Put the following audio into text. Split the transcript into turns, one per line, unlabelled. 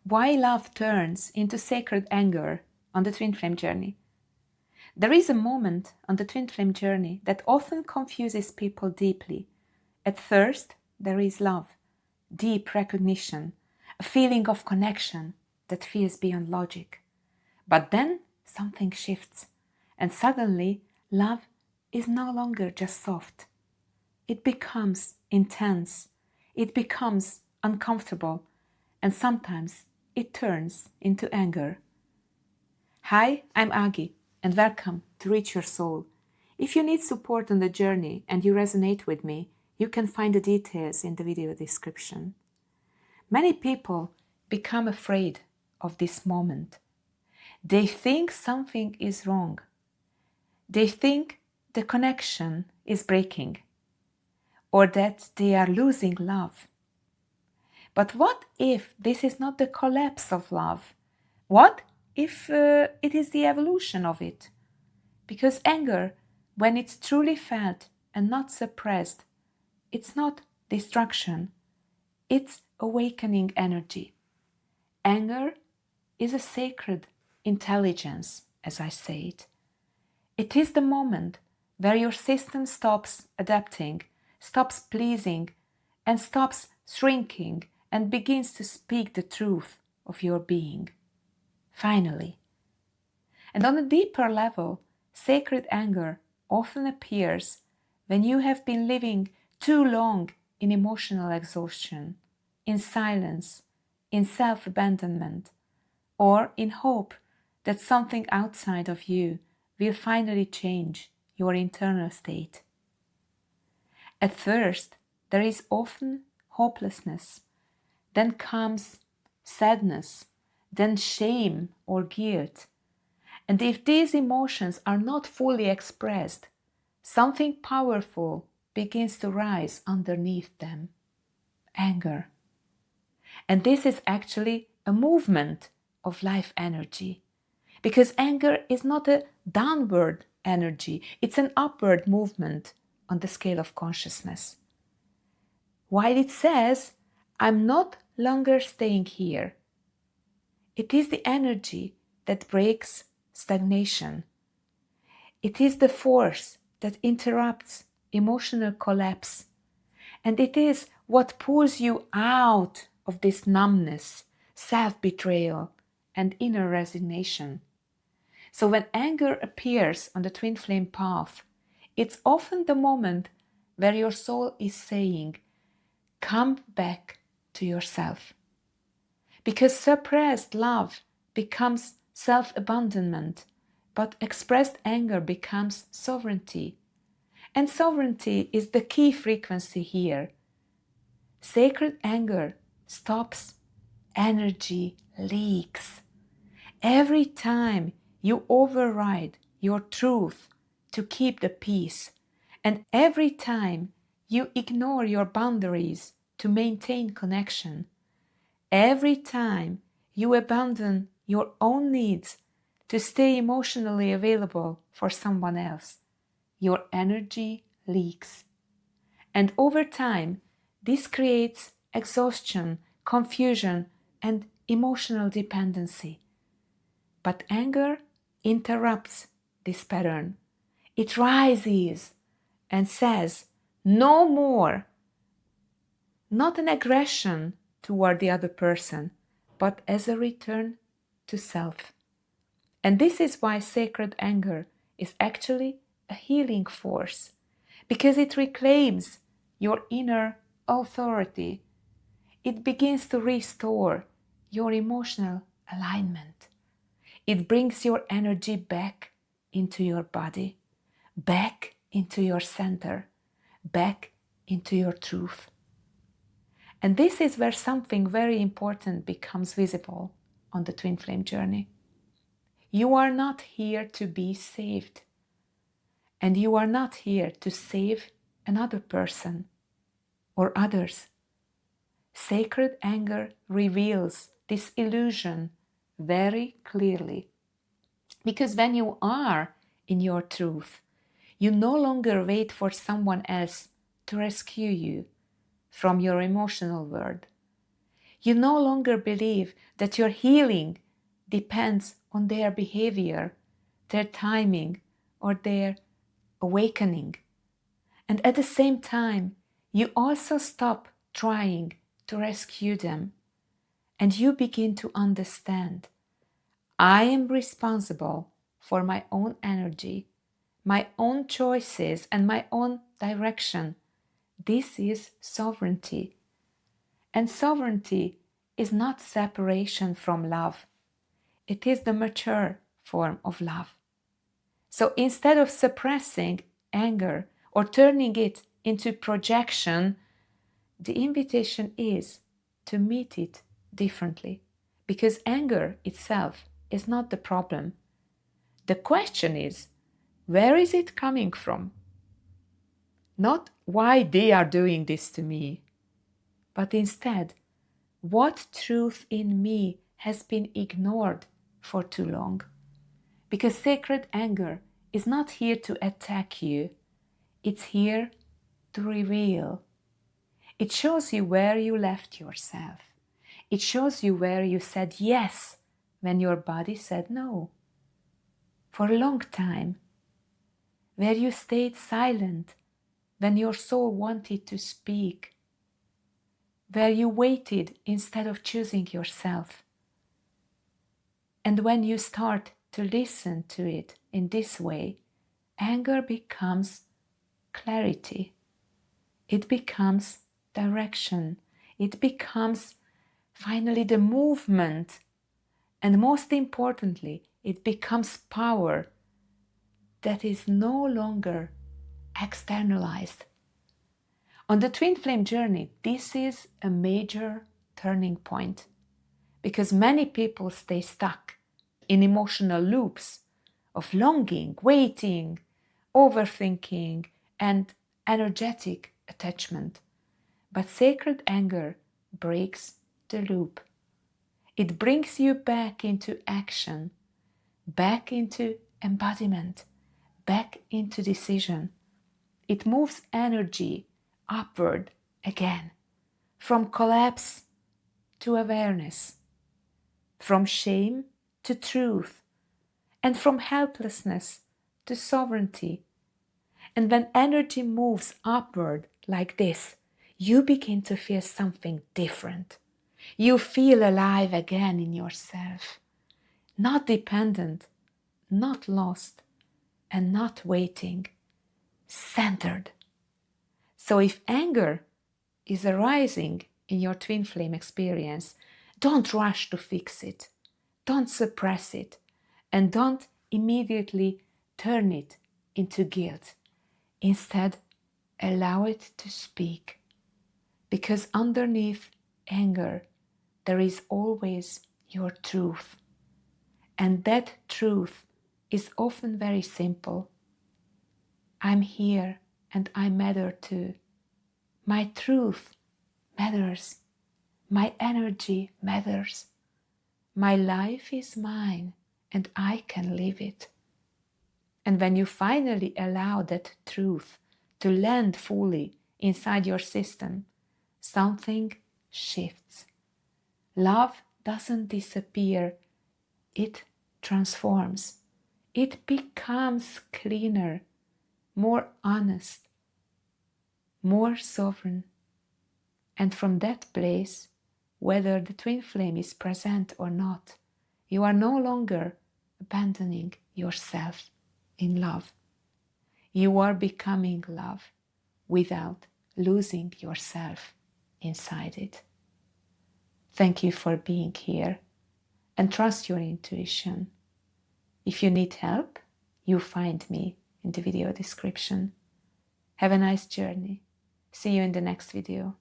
why love turns into sacred anger on the twin flame journey. There is a moment on the twin flame journey that often confuses people deeply. At first, there is love, deep recognition, a feeling of connection that feels beyond logic. But then something shifts, and suddenly love is no longer just soft. It becomes intense, it becomes uncomfortable, and sometimes it turns into anger. Hi, I'm Agi, and welcome to Reach Your Soul. If you need support on the journey and you resonate with me, you can find the details in the video description. Many people become afraid of this moment. They think something is wrong. They think the connection is breaking, or that they are losing love. But what if this is not the collapse of love? What if it is the evolution of it? Because anger, when it's truly felt and not suppressed, it's not destruction, it's awakening energy. Anger is a sacred intelligence, as I say it. It is the moment where your system stops adapting, stops pleasing, and stops shrinking and begins to speak the truth of your being. Finally. And on a deeper level, sacred anger often appears when you have been living too long in emotional exhaustion, in silence, in self-abandonment, or in hope that something outside of you will finally change your internal state. At first, there is often hopelessness, then comes sadness, then shame or guilt. And if these emotions are not fully expressed, something powerful begins to rise underneath them: anger. And this is actually a movement of life energy, because anger is not a downward energy, it's an upward movement on the scale of consciousness. While it says, I'm not longer staying here, it is the energy that breaks stagnation. It is the force that interrupts emotional collapse. And it is what pulls you out of this numbness, self-betrayal, and inner resignation. So when anger appears on the twin flame path, it's often the moment where your soul is saying, come back to yourself. Because suppressed love becomes self-abandonment, but expressed anger becomes sovereignty. And sovereignty is the key frequency here. Sacred anger stops, energy leaks. Every time you override your truth to keep the peace, and every time you ignore your boundaries to maintain connection, every time you abandon your own needs to stay emotionally available for someone else, your energy leaks. And over time, this creates exhaustion, confusion, and emotional dependency. But anger interrupts this pattern. It rises and says, no more. Not an aggression toward the other person, but as a return to self. And this is why sacred anger is actually a healing force, because it reclaims your inner authority. It begins to restore your emotional alignment. It brings your energy back into your body, back into your center, back into your truth. And this is where something very important becomes visible on the twin flame journey. You are not here to be saved. And you are not here to save another person or others. Sacred anger reveals this illusion very clearly. Because when you are in your truth, you no longer wait for someone else to rescue you from your emotional world. You no longer believe that your healing depends on their behavior, their timing, or their awakening. And at the same time, you also stop trying to rescue them, and you begin to understand, I am responsible for my own energy, my own choices, and my own direction. This is sovereignty. And sovereignty is not separation from love. It is the mature form of love. So instead of suppressing anger or turning it into projection, the invitation is to meet it differently, because anger itself is not the problem. The question is, where is it coming from? Not why they are doing this to me, but instead, what truth in me has been ignored for too long? Because sacred anger is not here to attack you, it's here to reveal. It shows you where you left yourself. It shows you where you said yes when your body said no. For a long time, where you stayed silent when your soul wanted to speak, where you waited instead of choosing yourself. And when you start to listen to it in this way, anger becomes clarity. It becomes direction. It becomes finally the movement. And most importantly, it becomes power that is no longer externalized. On the twin flame journey, this is a major turning point, because many people stay stuck in emotional loops of longing, waiting, overthinking, and energetic attachment. But sacred anger breaks the loop. It brings you back into action, back into embodiment, back into decision. It moves energy upward again, from collapse to awareness, from shame to truth, and from helplessness to sovereignty. And when energy moves upward like this, you begin to feel something different. You feel alive again in yourself, not dependent, not lost, and not waiting, centered. So if anger is arising in your twin flame experience, don't rush to fix it. Don't suppress it. And don't immediately turn it into guilt. Instead, allow it to speak. Because underneath anger, there is always your truth. And that truth is often very simple. I'm here and I matter too. My truth matters. My energy matters. My life is mine and I can live it. And when you finally allow that truth to land fully inside your system, something shifts. Love doesn't disappear, it transforms. It becomes cleaner, more honest, more sovereign. And from that place, whether the twin flame is present or not, you are no longer abandoning yourself in love. You are becoming love without losing yourself inside it. Thank you for being here, and trust your intuition. If you need help, you find me in the video description. Have a nice journey. See you in the next video.